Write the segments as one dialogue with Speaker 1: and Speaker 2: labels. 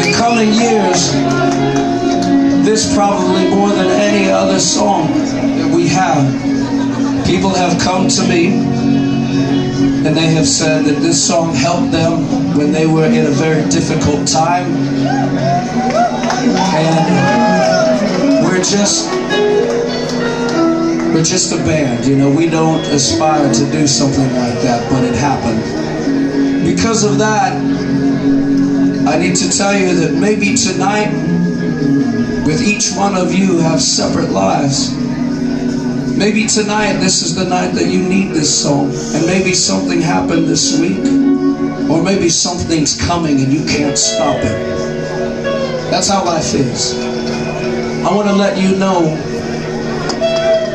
Speaker 1: the coming years, this probably more than any other song that we have, people have come to me and they have said that this song helped them when they were in a very difficult time. And we're just a band, you know. We don't aspire to do something like that, but it happened. Because of that, I need to tell you that maybe tonight, with each one of you have separate lives, maybe tonight this is the night that you need this song, and maybe something happened this week, or maybe something's coming and you can't stop it. That's how life is. I want to let you know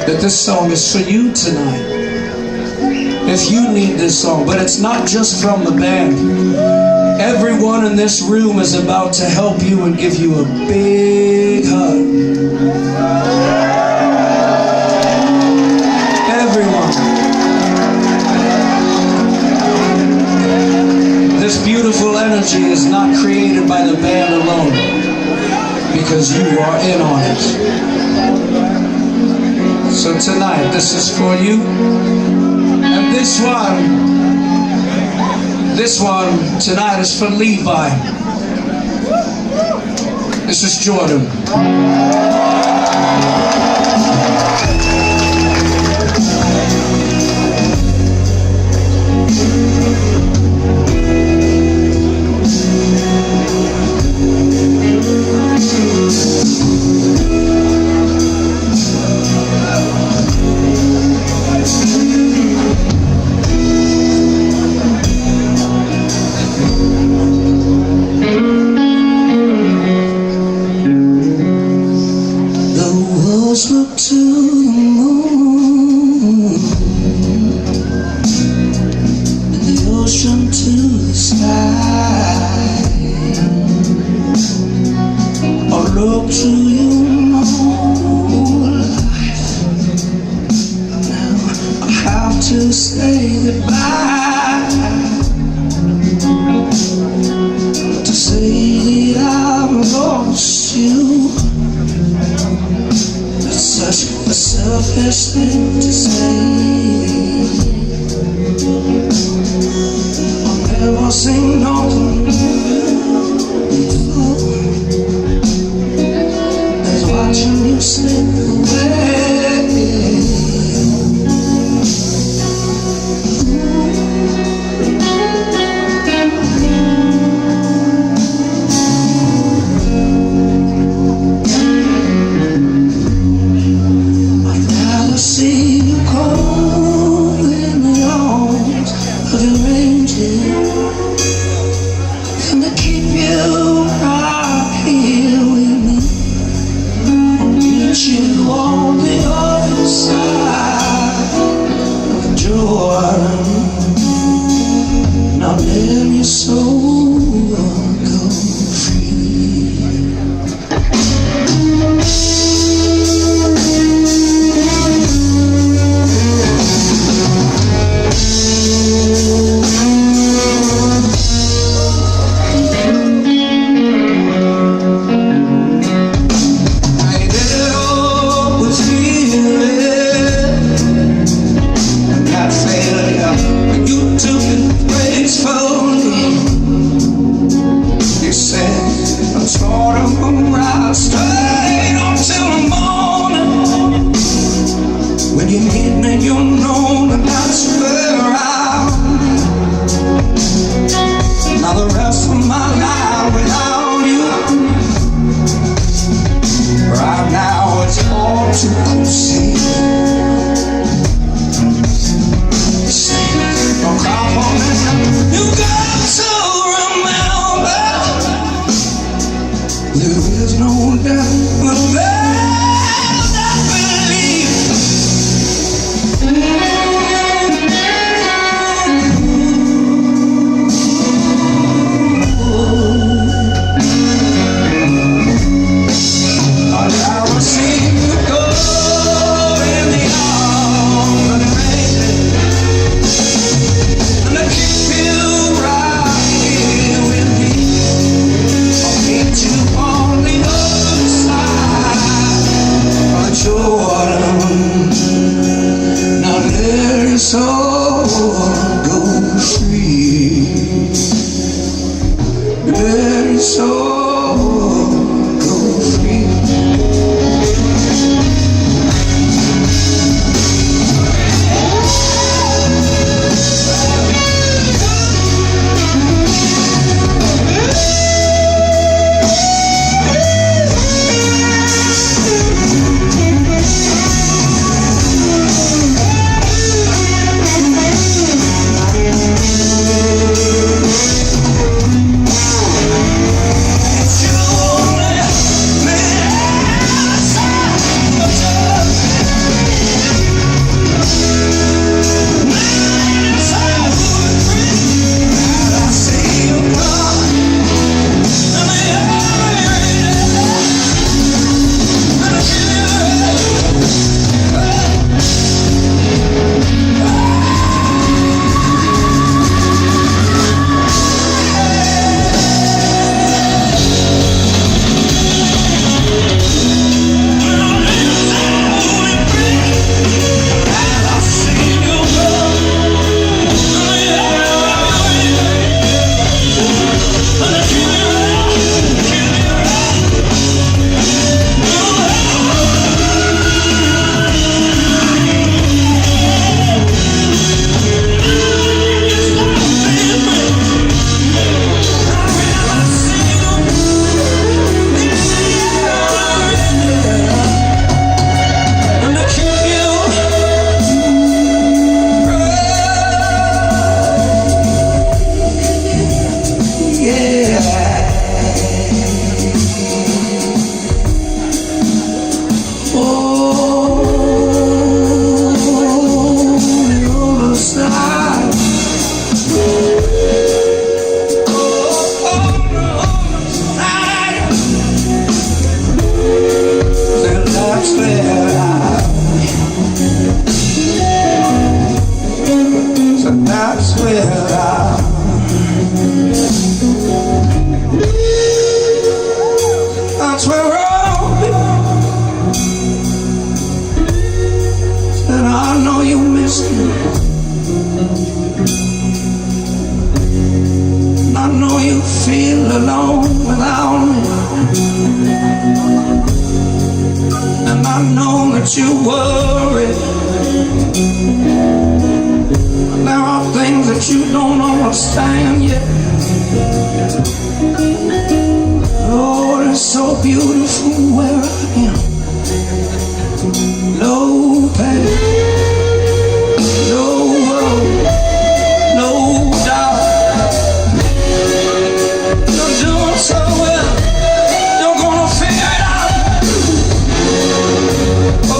Speaker 1: that this song is for you tonight. If you need this song, but it's not just from the band. Everyone in this room is about to help you and give you a big hug. Everyone. This beautiful energy is not created by the band alone, because you are in on it. So tonight, this is for you. And this one tonight is for Levi. This is Jordan. Look to the moon and the ocean to the sky. Or look to your own life. Now I have to say goodbye, to say that I've lost you. Such a selfish thing to say. I'll never sing no before as watching you slip away. See you cold in the arms of your angel, and to keep you right here with me. I'll meet you on the other side of Jordan. Now let your soul go free. When you need me, you know that that's where I'm. Now the rest of my life without you, right now it's all too concede. Don't cry for me. You got to remember, there is no doubt that oh let it so go free. That's where I'll be. And I know you miss me. And I know you feel alone without me. And I know that you worry. There are things that you don't understand yet. Lord, it's so beautiful where I am. No pain, no worry, no doubt. You're doing so well, you're gonna figure it out. Oh,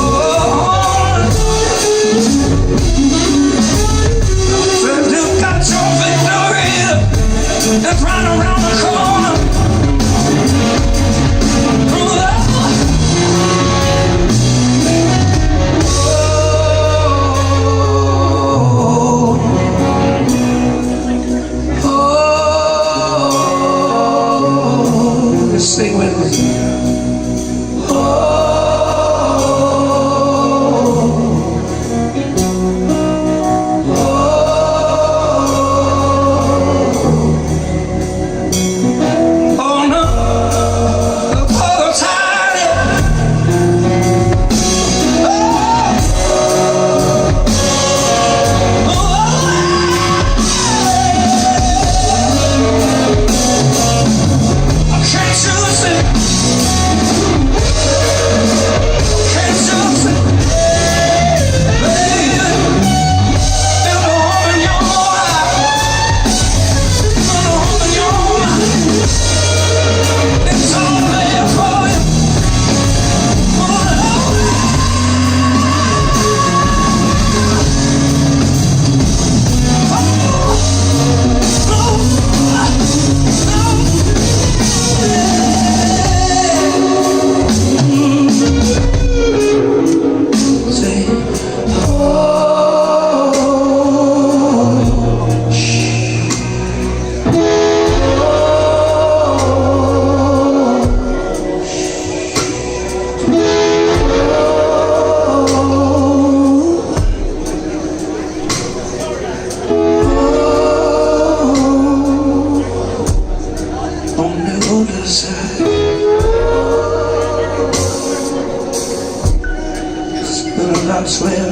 Speaker 1: said you got your victory, it's right around the corner. Sing with me. hearts will